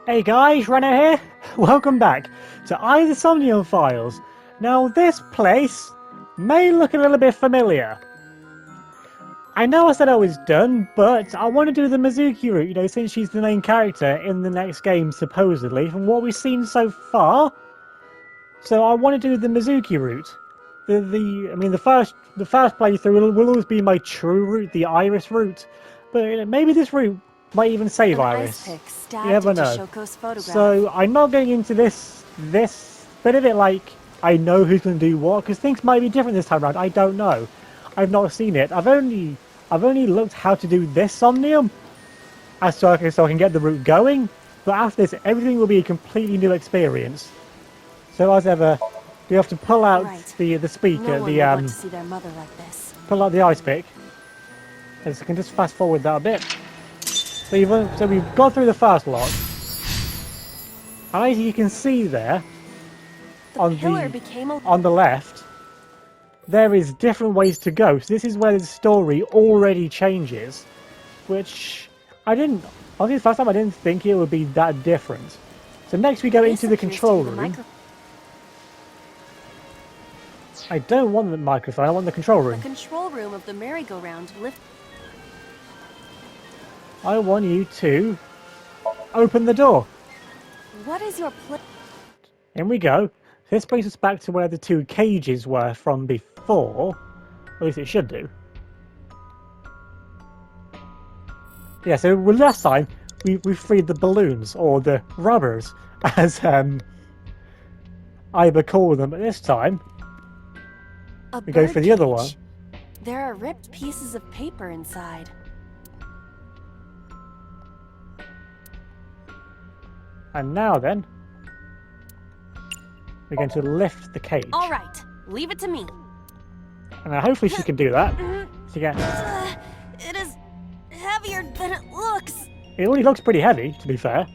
Hey guys, Renner here. Welcome back to the Somnium Files. Now this place may look a little bit familiar. I know I said I was done, but I want to do the Mizuki route, since she's the main character in the next game, supposedly, from what we've seen so far. So I want to do the Mizuki route. The first playthrough will always be my true route, the Iris route. But maybe this route might even save Iris. You never know. So I'm not going into this bit of it like I know who's going to do what, because things might be different this time around. I don't know. I've not seen it. I've only looked how to do this Somnium, so I can get the route going. But after this, everything will be a completely new experience. So as ever, you have to pull out the speaker, pull out the ice pick. And so I can just fast forward that a bit. So we've gone through the first lot. And as you can see there, on the left, there is different ways to go. So this is where the story already changes, which the first time I didn't think it would be that different. So next we go into the control room. I don't want the microphone, I want the control room. The control room of the merry-go-round lift. I want you to open the door. What is your plan? In we go. This brings us back to where the two cages were from before. At least it should do. Yeah, so last time we freed the balloons, or the rubbers, as Iba called them, but this time we go for the other one. There are ripped pieces of paper inside. And now then, we're going to lift the cage. All right, leave it to me. And hopefully she can do that. It is heavier than it looks. It already looks pretty heavy, to be fair.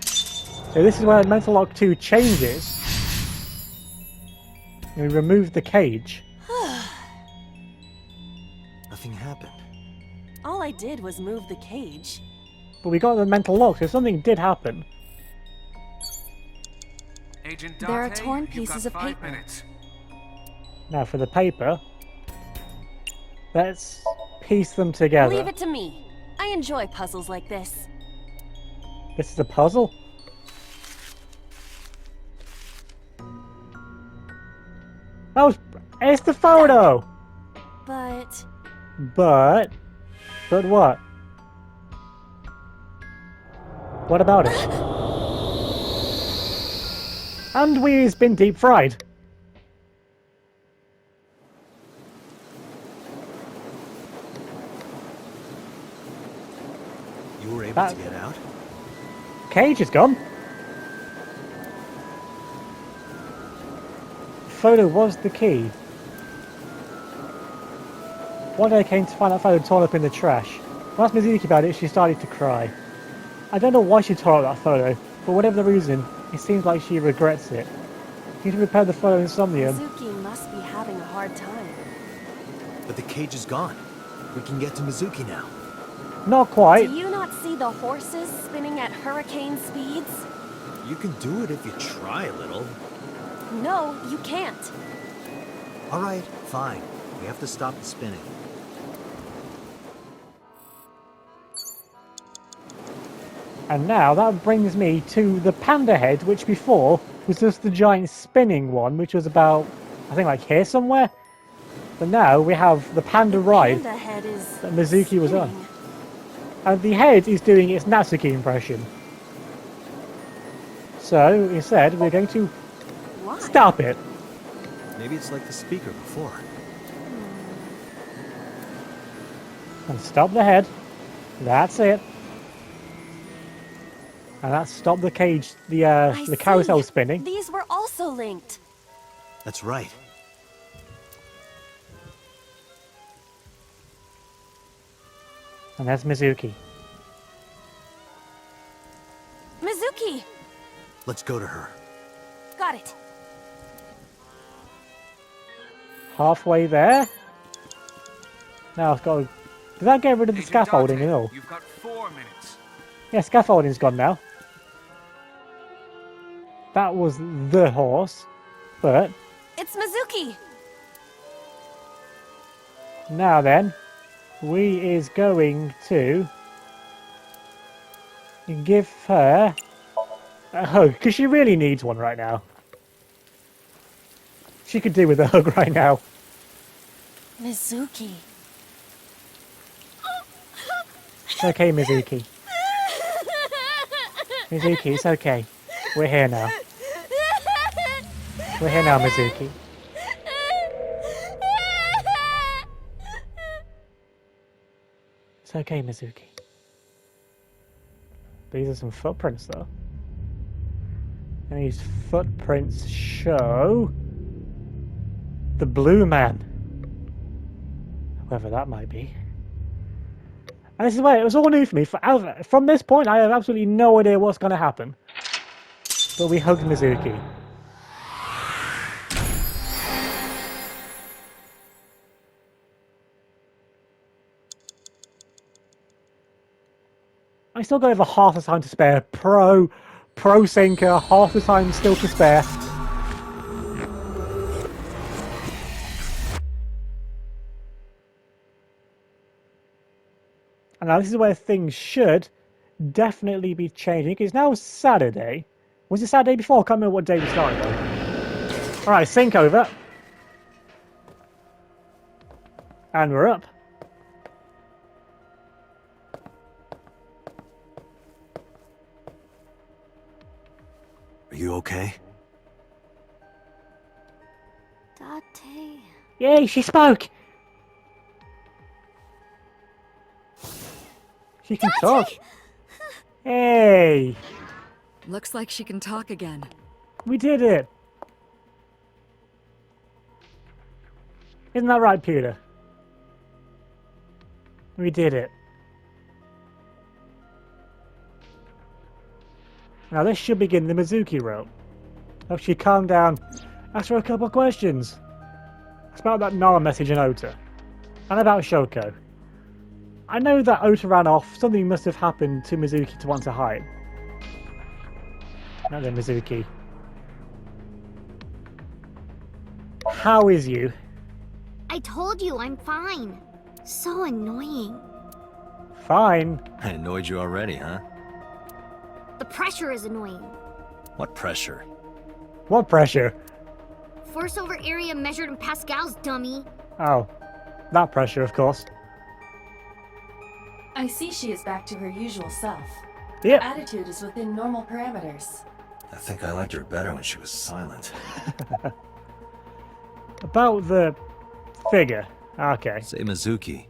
So this is where Mental Lock 2 changes. And we remove the cage. Nothing happened. All I did was move the cage. But we got the mental lock, so something did happen. Agent Dante, there are torn pieces of paper. Minutes. Now for the paper, let's piece them together. Leave it to me. I enjoy puzzles like this. This is a puzzle? It's the photo! But what? What about it? And we've been deep fried. You were able to get out? Cage is gone. The photo was the key. One day I came to find that photo torn up in the trash. When I asked Mizuki about it, she started to cry. I don't know why she tore up that photo, but whatever the reason, it seems like she regrets it. You should repair the photo in Somnium. Mizuki must be having a hard time. But the cage is gone. We can get to Mizuki now. Not quite. Do you not see the horses spinning at hurricane speeds? You can do it if you try a little. No, you can't. All right, fine. We have to stop the spinning. And now that brings me to the panda head, which before was just the giant spinning one, which was about, I think, like here somewhere. But now we have the panda ride Head is that Mizuki was on. spinning. And the head is doing its Natsuki impression. So instead, we're going to Why? stop it. Maybe it's like the speaker before. And stop the head. That's it. And that stopped the cage, the carousel spinning. These were also linked. That's right. And that's Mizuki. Mizuki! Let's go to her. Got it. Halfway there. Now I've got to... Did that get rid of the Agent scaffolding Dante, and all? You've got 4 minutes. Yeah, scaffolding's gone now. that was the horse. But It's Mizuki! now then, we is going to give her a hug, because she really needs one right now. She could do with a hug right now. Mizuki. It's okay, Mizuki. Mizuki, it's okay. We're here now. We're here now, Mizuki. It's okay, Mizuki. These are some footprints, though. And these footprints show the blue man. Whoever that might be. And this is why it was all new for me. From this point, I have absolutely no idea what's going to happen. But we hugged Mizuki. I still got over half the time to spare. Pro sinker, half the time still to spare. And now this is where things should definitely be changing. It's now Saturday. Was it Saturday before? I can't remember what day we started though. Alright, sync over. And we're up. Are you okay? Date. Yay, she spoke! She can talk. Hey! Looks like she can talk again. We did it! Isn't that right, Peter? We did it. Now this should begin the Mizuki route. Hope she calmed down. Ask her a couple of questions. It's about that Nara message in Ota. And about Shoko. I know that Ota ran off. Something must have happened to Mizuki to want to hide. Not then, Mizuki. How is you? I told you I'm fine. So annoying. Fine. I annoyed you already, huh? The pressure is annoying. What pressure? What pressure? Force over area measured in pascals, dummy. Oh, that pressure, of course. I see she is back to her usual self. Yep. Her attitude is within normal parameters. I think I liked her better when she was silent. About the figure. Okay. Say, Mizuki,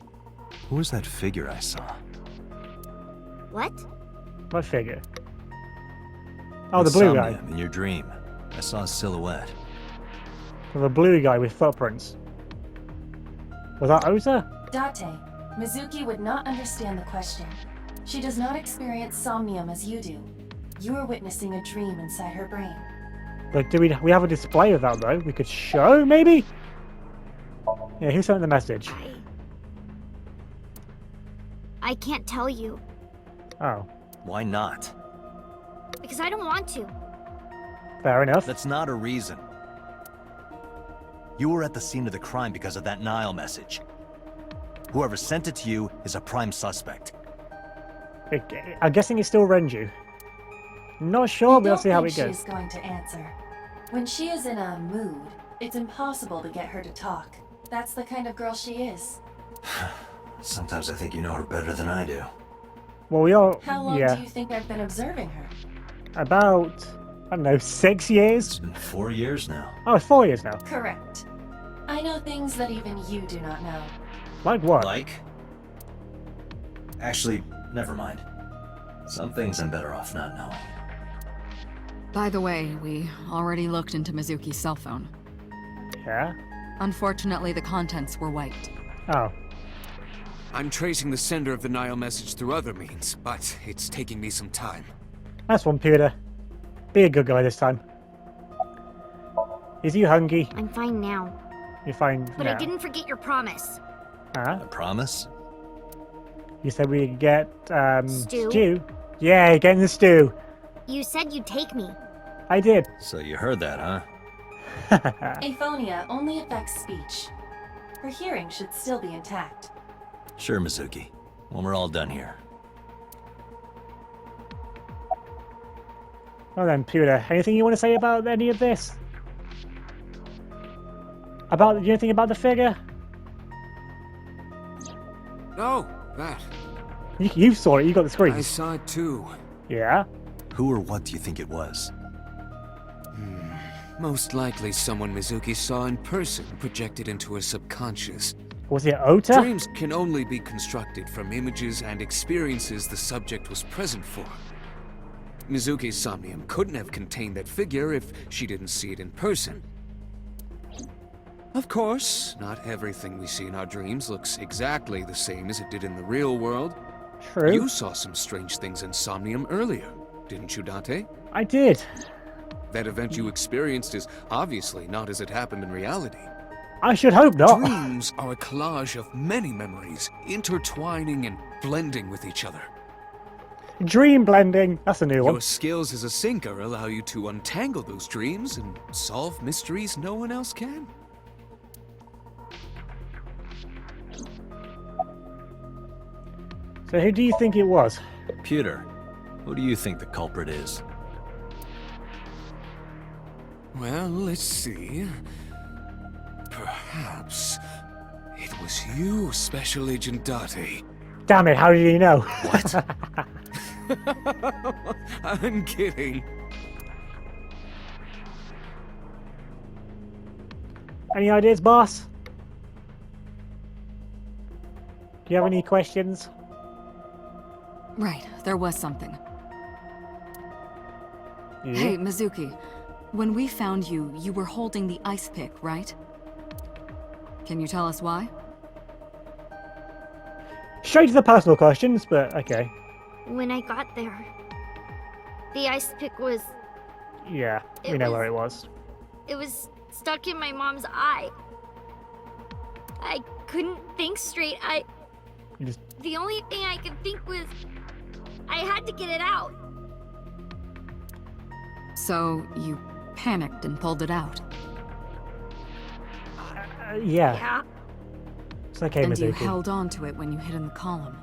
who was that figure I saw? What? What figure? Oh, the blue guy. Somnium, in your dream. I saw a silhouette. The blue guy with footprints. Was that Ota? Date, Mizuki would not understand the question. She does not experience Somnium as you do. You are witnessing a dream inside her brain. But do we have a display of that though? We could show, maybe? Yeah, who sent the message? I can't tell you. Oh, Why not? Because I don't want to. fair enough. That's not a reason. You were at the scene of the crime because of that Nile message. Whoever sent it to you is a prime suspect. I'm guessing it's still Renju. Not sure, but we'll see how it She goes. is going to answer. When she is in a mood, it's impossible to get her to talk. That's the kind of girl she is. Sometimes I think you know her better than I do. Well, we all, How long yeah, do you think I've been observing her? about, I don't know, 6 years? It's been 4 years now. Oh, it's 4 years now. Correct. I know things that even you do not know. Like what? Like? Actually, never mind. Some things I'm better off not knowing. By the way, we already looked into Mizuki's cell phone. Yeah? Unfortunately, the contents were wiped. Oh. I'm tracing the sender of the Nile message through other means, but it's taking me some time. That's one, Peter. Be a good guy this time. Is you hungry? I'm fine now. You're fine But now. I didn't forget your promise. Huh? I promise? You said we'd get, Stew? stew? Yeah, getting the stew. You said you'd take me. I did. So you heard that, huh? Aphonia only affects speech. Her hearing should still be intact. Sure, Mizuki. When we're all done here. Well then, Pewter, anything you want to say about any of this? About anything about the figure? Oh, that. You saw it. You got the I screens. saw it too. Yeah. Who or what do you think it was? Most likely someone Mizuki saw in person projected into her subconscious. Was it Ota? Dreams can only be constructed from images and experiences the subject was present for. Mizuki's Somnium couldn't have contained that figure if she didn't see it in person. Of course, not everything we see in our dreams looks exactly the same as it did in the real world. True. You saw some strange things in Somnium earlier, didn't you, Dante? I did. That event you experienced is obviously not as it happened in reality. I should hope not. Dreams are a collage of many memories, intertwining and blending with each other. Dream blending. That's a new one. Your skills as a sinker allow you to untangle those dreams and solve mysteries no one else can. So who do you think it was? Pewter, who do you think the culprit is? Well, let's see. Perhaps it was you, Special Agent Date. Damn it, how did you know? What? I'm kidding. Any ideas, boss? Do you have any questions? Right, there was something. Yeah. Hey, Mizuki. When we found you, you were holding the ice pick, right? Can you tell us why? Straight to the personal questions, but okay. When I got there, the ice pick was Yeah, we know where it was. stuck in my mom's eye. I couldn't think straight. You just... The only thing I could think was I had to get it out. So, you panicked and pulled it out. yeah. Yeah. It's okay, And you Mizuki. held on to it when you hid in the column.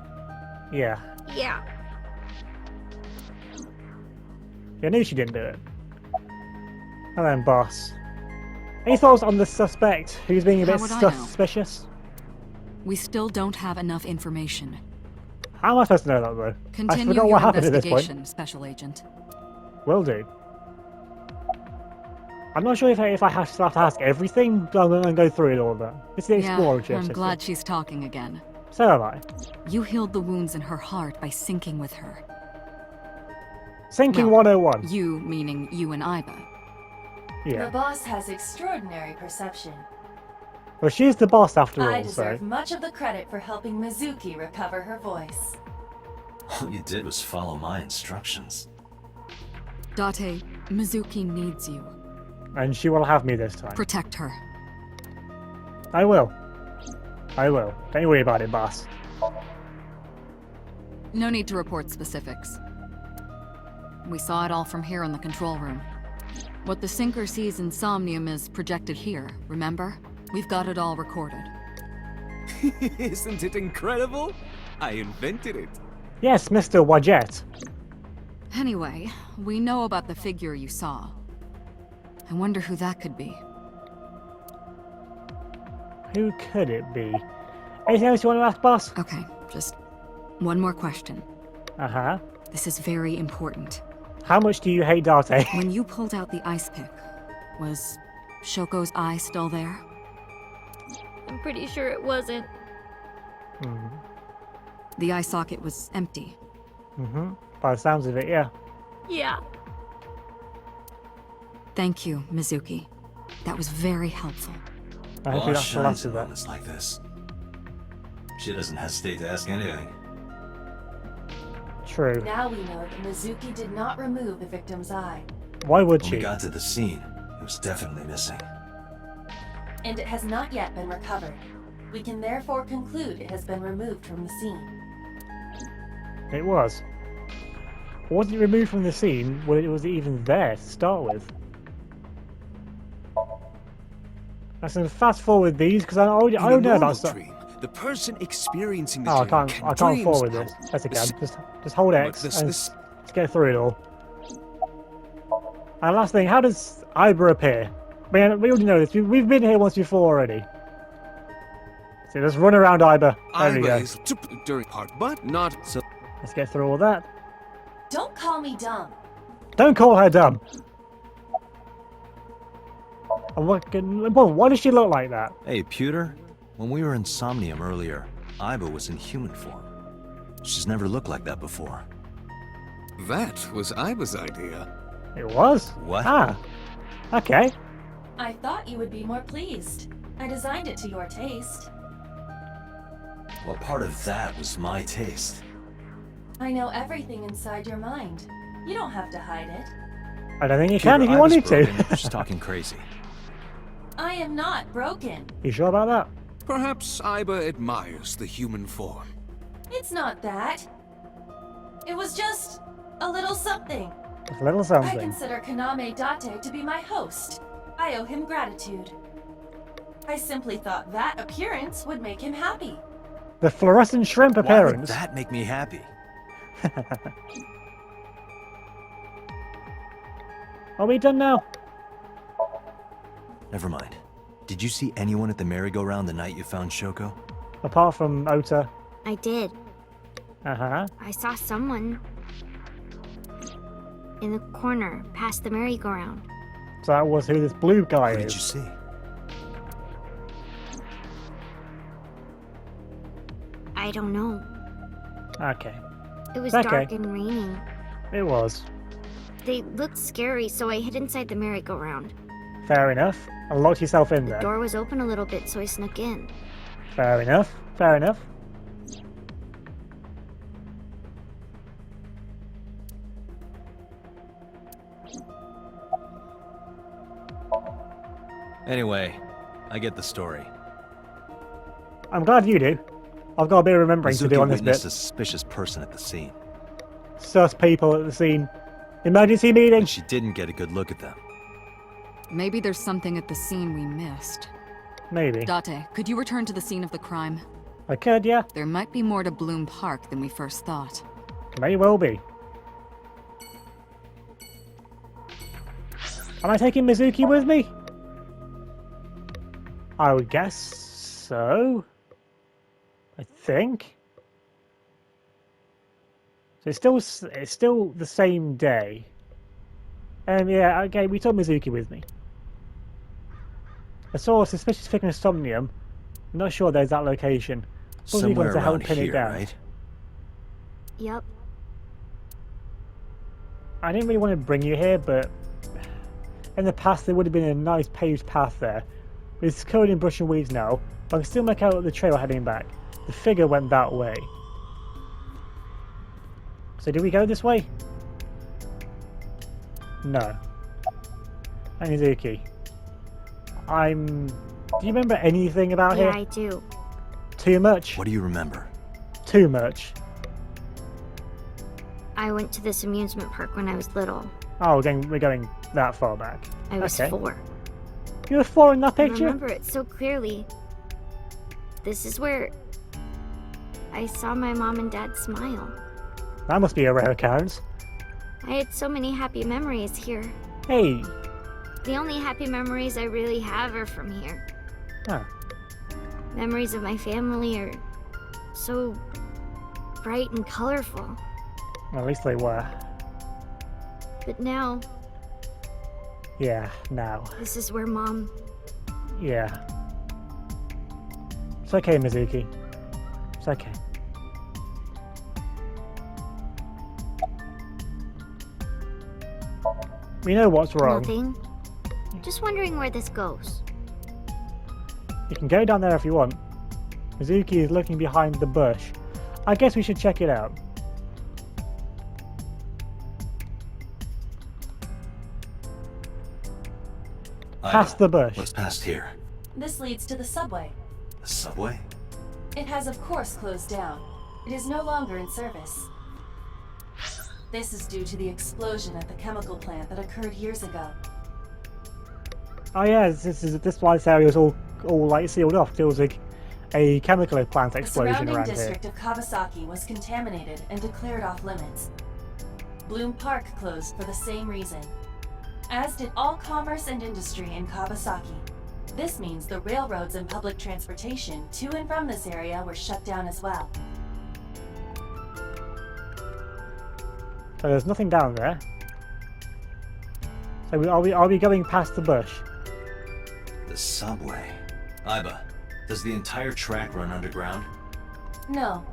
Yeah. Yeah. I knew she didn't do it. And then, boss. Any thoughts on the suspect who's being a bit How would I know? suspicious? We still don't have enough information. How am I supposed to know that, though? I Continue forgot your what happened at this point. investigation, Special Agent. Will do. I'm not sure if I have to ask everything, but I'm going to go through it all of that. It's the explorer Yeah, I'm chip, glad she's talking again. So am I. You healed the wounds in her heart by syncing with her. Sinking Well, 101. You meaning you and Iba. The Yeah. boss has extraordinary perception. Well, she's the boss after I all, deserve so... much of the credit for helping Mizuki recover her voice. All you did was follow my instructions. Date, Mizuki needs you. And she will have me this time. Protect her. I will. I will. Don't you worry about it, boss. No need to report specifics. We saw it all from here in the control room. What the sinker sees in Somnium is projected here, remember? We've got it all recorded. Isn't it incredible? I invented it. Yes, Mr. Wadjet. Anyway, we know about the figure you saw. I wonder who that could be. Who could it be? Anything else you want to ask, boss? Okay, just one more question. Uh-huh. This is very important. How much do you hate Date? When you pulled out the ice pick, was Shoko's eye still there? I'm pretty sure it wasn't. The eye socket was empty. Mm-hmm. By the sounds of it, yeah. Yeah. Thank you, Mizuki. That was very helpful. I hope Boss that's the last shines of in that. moments like this. She doesn't hesitate to ask anything. True. Now we know that Mizuki did not remove the victim's eye, Why would When she? we got to the scene, it was definitely missing. and it has not yet been recovered. We can therefore conclude it has been removed from the scene. It was. Was it removed from the scene? Was it even there to start with? I can fast forward these because I don't know normal about stuff. dream, the person experiencing the Oh, dream I can't dream forward this. somehow. Yes, I This- can. Just hold X this- and this- let's get through it all. And last thing, how does Ibra appear? We already know this. We've been here once before already. So let's run around Ibra. There we Iba go. is during part, but not so. Let's get through all that. Don't call me dumb. Don't call her dumb. And why does she look like that? Hey, Pewter. When we were in Somnium earlier, Iba was in human form. She's never looked like that before. That was Iba's idea. It was? What? Ah. Okay. I thought you would be more pleased. I designed it to your taste. Well, part of that was my taste. I know everything inside your mind. You don't have to hide it. I don't think you Pewter, can if you Iba's wanted to. broken. She's talking crazy. I am not broken. You sure about that? Perhaps Iba admires the human form. It's not that. It was just a little something. Just a little I something. consider Kaname Date to be my host. I owe him gratitude. I simply thought that appearance would make him happy. The fluorescent shrimp Why would appearance. that make me happy? Are we done now? Never mind. Did you see anyone at the merry-go-round the night you found Shoko? Apart from Ota. I did. Uh-huh. I saw someone in the corner past the merry-go-round. So that was who this blue guy Who is. did you see? I don't know. Okay. It was Okay. dark and raining. It was. They looked scary, so I hid inside the merry-go-round. Fair enough. And locked yourself in The there. door was open a little bit, so I snuck in. Fair enough. Fair enough. Anyway, I get the story. I'm glad you do. I've got a bit of remembering to do Mizuki on this witnessed bit. a suspicious person at the scene, Sus people at the scene. Emergency meeting. and she didn't get a good look at them. Maybe there's something at the scene we missed. Maybe. Date, could you return to the scene of the crime? I could, yeah. There might be more to Bloom Park than we first thought. May well be. Am I taking Mizuki with me? I would guess so. I think. So it's still the same day. Yeah, okay, we took Mizuki with me. I saw a suspicious figure in Somnium. I'm not sure there's that location. Probably Somewhere going to help around pin it here, down. right? Yep. I didn't really want to bring you here, but in the past there would have been a nice paved path there. It's covered in brush and weeds now, but I can still make out the trail heading back. The figure went that way. So do we go this way? No. Anizuki. Do you remember anything about Yeah, here? I do. Too much? What do you remember? Too much. I went to this amusement park when I was little. Oh, we're going that far back. I was Okay. 4. You were 4 in that I picture? remember it so clearly. This is where I saw my mom and dad smile. That must be a rare occurrence. I had so many happy memories here. Hey. The only happy memories I really have are from here. Huh. Memories of my family are so bright and colorful. At least they were. But now, Yeah, now. this is where Mom... Yeah. It's okay, Mizuki. It's okay. We know what's wrong. Nothing. Just wondering where this goes. You can go down there if you want. Mizuki is looking behind the bush. I guess we should check it out. Past the bush. What's past here? This leads to the subway. The subway? It has of course closed down. It is no longer in service. This is due to the explosion at the chemical plant that occurred years ago. Oh yeah, this why this area is all like sealed off. There was a chemical plant The explosion surrounding around here. district of Kawasaki was contaminated and declared off limits. Bloom Park closed for the same reason, as did all commerce and industry in Kawasaki. This means the railroads and public transportation to and from this area were shut down as well. So there's nothing down there. So are we going past the bush? The subway. Iba, does the entire track run underground? No.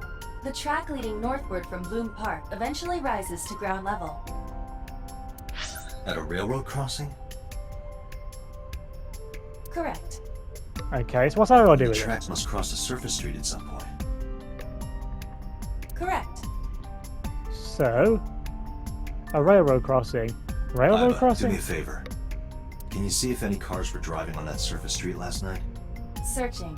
The track leading northward from Bloom Park eventually rises to ground level. At a railroad crossing? Correct. Okay, so what's that got to do The with it? tracks must cross a surface street at some point. Correct. So, a railroad crossing. Railroad Iba, crossing? do me a favor. Can you see if any cars were driving on that surface street last night? Searching.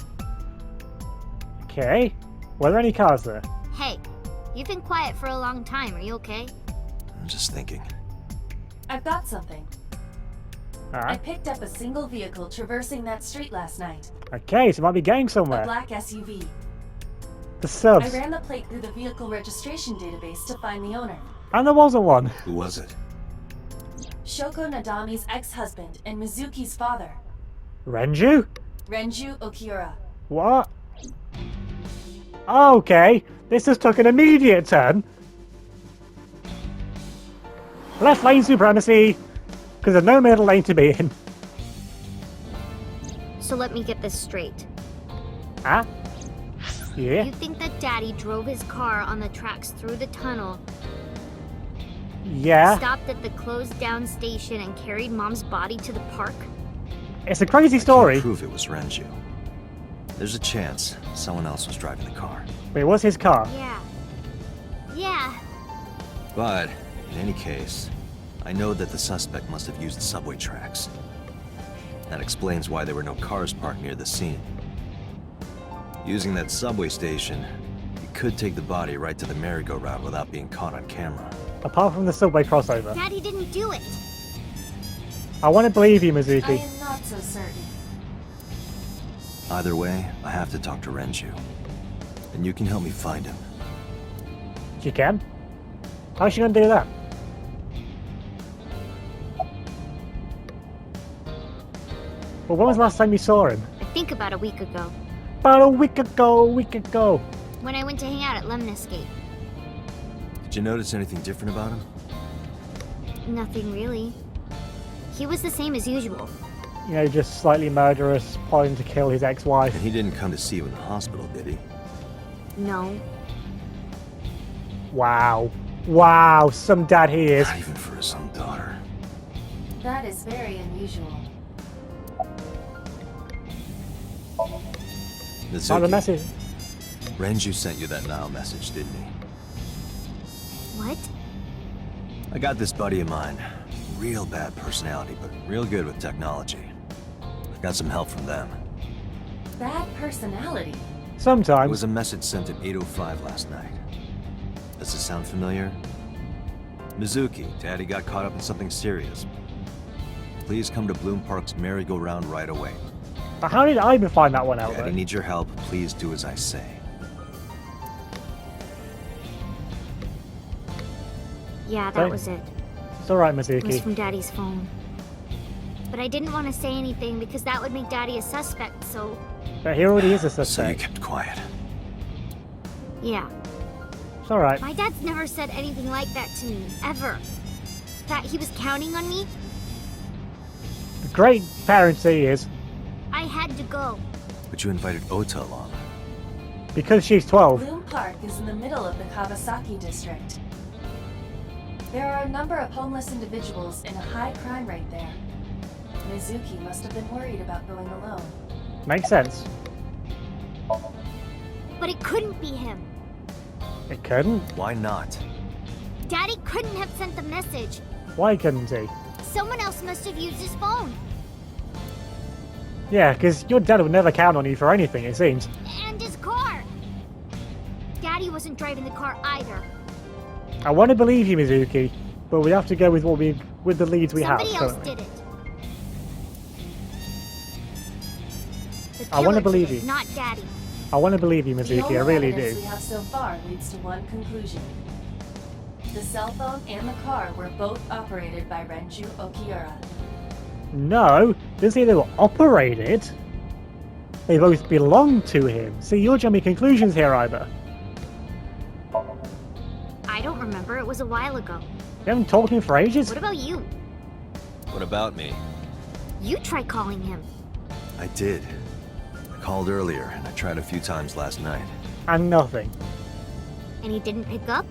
Okay. Were there any cars there? Hey, you've been quiet for a long time. Are you okay? I'm just thinking. I've got something. I Alright. picked up a single vehicle traversing that street last night. Okay, so it might be going A somewhere. black SUV. The I subs. ran the plate through the vehicle registration database to find the owner. And there wasn't one. Who was it? Shoko Nadami's ex-husband and Mizuki's father, Renju? Renju Okiura. What? Okay, this just took an immediate turn. Left lane supremacy, because there's no middle lane to be in. So let me get this straight. Huh? Yeah? You think that Daddy drove his car on the tracks through the tunnel, Yeah. stopped at the closed down station, and carried Mom's body to the park? It's a crazy I story. can't prove it was Renju. There's a chance someone else was driving the car. But it was his car. Yeah. Yeah. But, in any case, I know that the suspect must have used the subway tracks. That explains why there were no cars parked near the scene. Using that subway station, you could take the body right to the merry-go-round without being caught on camera. Apart from the subway crossover. Daddy didn't do it. I want to believe you, I Mizuki. am not so certain. Either way, I have to talk to Renju. And you can help me find him. She can? How's she going to do that? Well, when was the last time you saw him? I think about a week ago, About a week ago. when I went to hang out at Lemniscape. Did you notice anything different about him? Nothing really. He was the same as usual. You know, just slightly murderous, plotting to kill his ex-wife. And he didn't come to see you in the hospital, did he? No. Wow. Wow, some dad he is. Not even for his own daughter. That is very unusual. Not a Mizuki, message. Renju sent you that Nile message, didn't he? What? I got this buddy of mine. Real bad personality, but real good with technology. I got some help from them. Bad personality. It Sometimes. was a message sent at 8:05 last night. Does this sound familiar? Mizuki, Daddy got caught up in something serious. Please come to Bloom Park's merry-go-round right away. But how did I even find that one out, Daddy though? needs your help. Please do as I say. Yeah, Okay. that was it. It's alright, It was Mizuki. from Daddy's phone. But I didn't want to say anything because that would make Daddy a suspect, so But he already is a So you suspect. kept quiet. yeah. It's alright. My dad's never said anything like that to me, ever. That he was counting on me, Great parent he is. I had to go. But you invited Ota along. Because she's 12. Bloom Park is in the middle of the Kawasaki district. There are a number of homeless individuals and a high crime rate there. Mizuki must have been worried about going alone. Makes sense. But it couldn't be him. It couldn't. Why not? Daddy couldn't have sent the message. Why couldn't he? Someone else must have used his phone. Yeah, because your dad would never count on you for anything, it seems. And his car. Daddy wasn't driving the car either. I want to believe you, Mizuki, but we have to go with with the leads we Somebody have else currently. did it. The I wanna killer believe did it, you. Not Daddy. I want to believe you, The Mizuki. only I really evidence do. we have so far leads to one conclusion. The cell phone and the car were both operated by Renju Okiura. No, didn't say they were operated. They both belong to him. See, you're jumping conclusions here, Iba. I don't remember. It was a while ago. You haven't talked to him for ages? What about you? What about me? You try calling him. I did. I called earlier, and I tried a few times last night. And nothing. And he didn't pick up?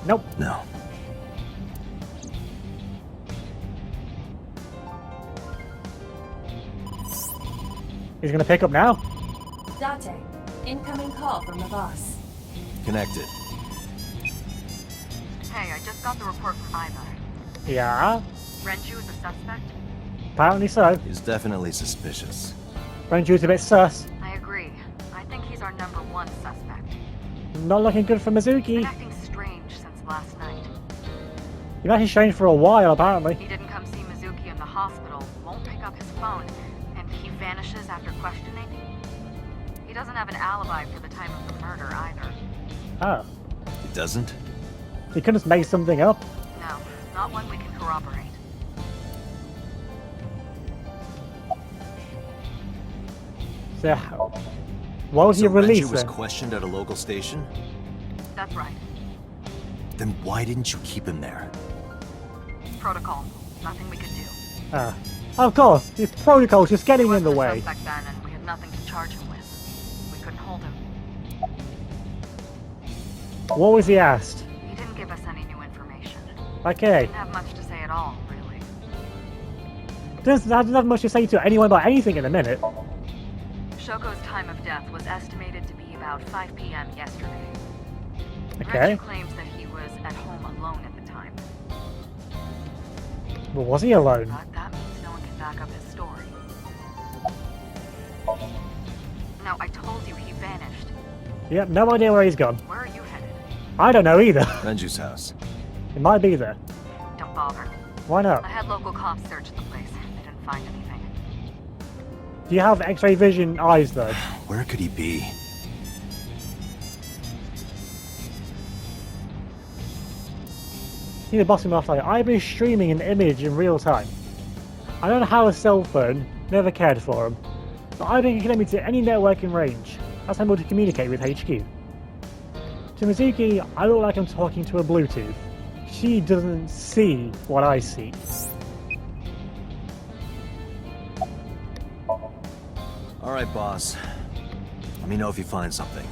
Nope. No. He's gonna pick up now? Date, incoming call from the boss. Connected. Hey, I just got the report from Iva. Yeah, Renju is a suspect? apparently so. He's definitely suspicious. Renju's a bit sus. I agree. I think he's our number one suspect. Not looking good for He's Mizuki. been acting strange since last night. You've actually changed for a while, apparently. He didn't come see Mizuki in the hospital, won't pick up his phone, and he vanishes after questioning. He doesn't have an alibi for the time of the murder either. Oh. He doesn't? He couldn't have made something up. No, not one we can corroborate. So, why was he So released Renju was then? questioned at a local station? That's right. Then why didn't you keep him there? Protocol. Nothing we could do. Ah. Of course, his protocol's just getting in the He way. wasn't a suspect then, and we had nothing to charge him with. We couldn't hold him. What was he asked? He didn't give us any new information. Okay. Didn't have much to say at all, really. Doesn't have much to say to anyone about anything in a minute. Shoko's time of death was estimated to be about 5 p.m. yesterday. Okay. Renju claims that he was at home alone at the time, Well, was he alone? but that means no one can back up his story. Now, I told you he vanished. Yep, no idea where he's gone. Where are you headed? I don't know either. Renju's house. It might be there. Don't bother. Why not? I had local cops search the place. They didn't find anything. Do you have X-ray vision eyes though? Where could he be? See the bottom left eye. I've been streaming an image in real time. I don't know how a cell phone, never cared for them, but I've been connected to any network in range. That's how I'm able to communicate with HQ. To Mizuki, I look like I'm talking to a Bluetooth. She doesn't see what I see. Alright, boss. Let me know if you find something.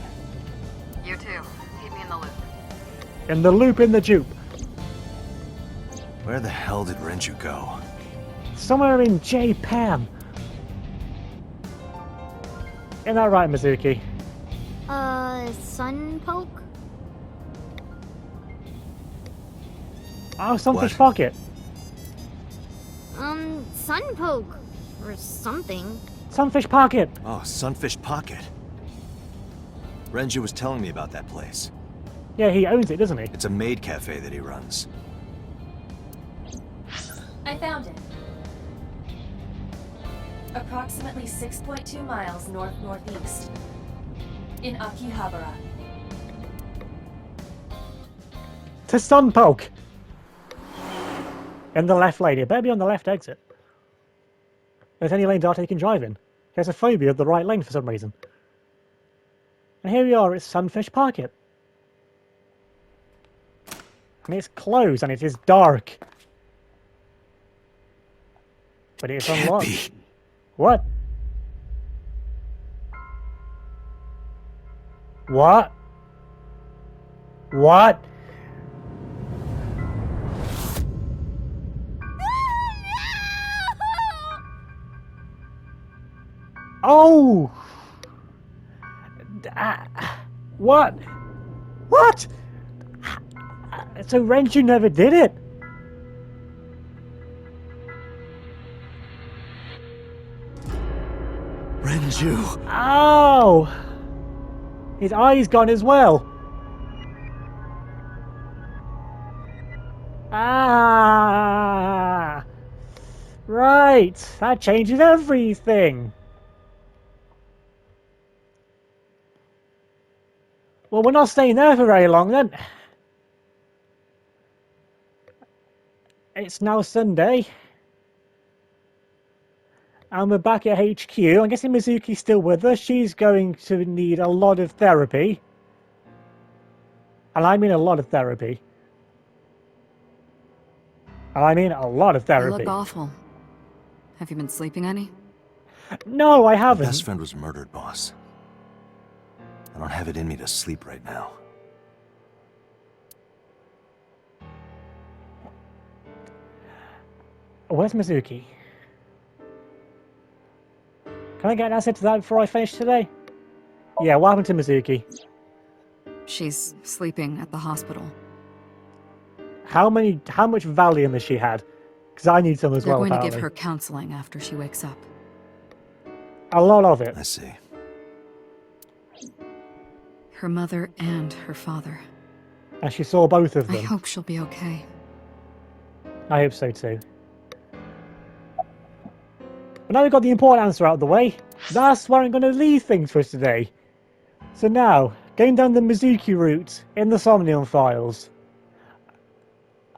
You too. Keep me in the loop. In the loop in the jupe. Where the hell did Renju go? Somewhere in Japan. Isn't that right, Mizuki? Sun poke? Oh, Sunfish What? Pocket. Sun poke. Or something. Sunfish Pocket. Oh, Sunfish Pocket. Renju was telling me about that place. Yeah, he owns it, doesn't he? It's a maid cafe that he runs. I found it. Approximately 6.2 miles north-northeast. In Akihabara. To Sunpoke. In the left lane. It better be on the left exit. There's any lane Date can drive in. He has a phobia of the right lane for some reason. And here we are at Sunfish Pocket. And it's closed and it is dark. But it's Can't unlocked. be. What? What? What? Oh! What? What? So Renju never did it? Renju! Oh! His eye's gone as well. Right, that changes everything. Well, we're not staying there for very long then. It's now Sunday. And we're back at HQ. I'm guessing Mizuki's still with us. She's going to need a lot of therapy. And I mean a lot of therapy. And I mean a lot of You therapy. look awful. Have you been sleeping any? No, I My haven't. best friend was murdered, boss. I don't have it in me to sleep right now. Where's Mizuki? Can I get an answer to that before I finish today? Yeah, what happened to Mizuki? She's sleeping at the hospital. How much Valium has she had? Because I need some as They're well, going to apparently. give her counseling after she wakes up. A lot of it. I see. Her mother and her father. And she saw both of I them. hope she'll be okay. I hope so too. But now we've got the important answer out of the way. That's where I'm going to leave things for today. So now, going down the Mizuki route in the Somnium files.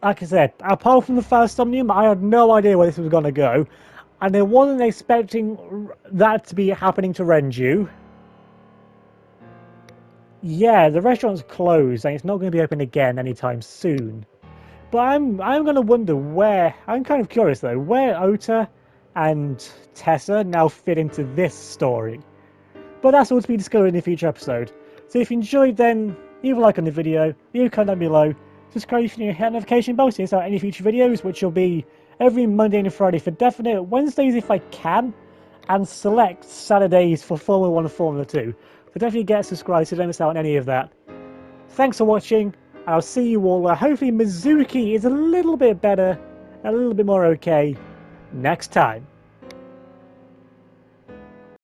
Like I said, apart from the first Somnium, I had no idea where this was going to go. And I wasn't expecting that to be happening to Renju. Yeah, the restaurant's closed and it's not going to be open again anytime soon. But I'm going to wonder where... I'm kind of curious though, where Ota and Tessa now fit into this story. But that's all to be discovered in a future episode. So if you enjoyed, then leave a like on the video, leave a comment down below, subscribe if you hit the notification bell to miss out any future videos, which will be every Monday and Friday for definite, Wednesdays if I can, and select Saturdays for Formula 1 and Formula 2. So definitely get subscribed so you don't miss out on any of that. Thanks for watching, and I'll see you all where hopefully Mizuki is a little bit better, a little bit more okay, next time.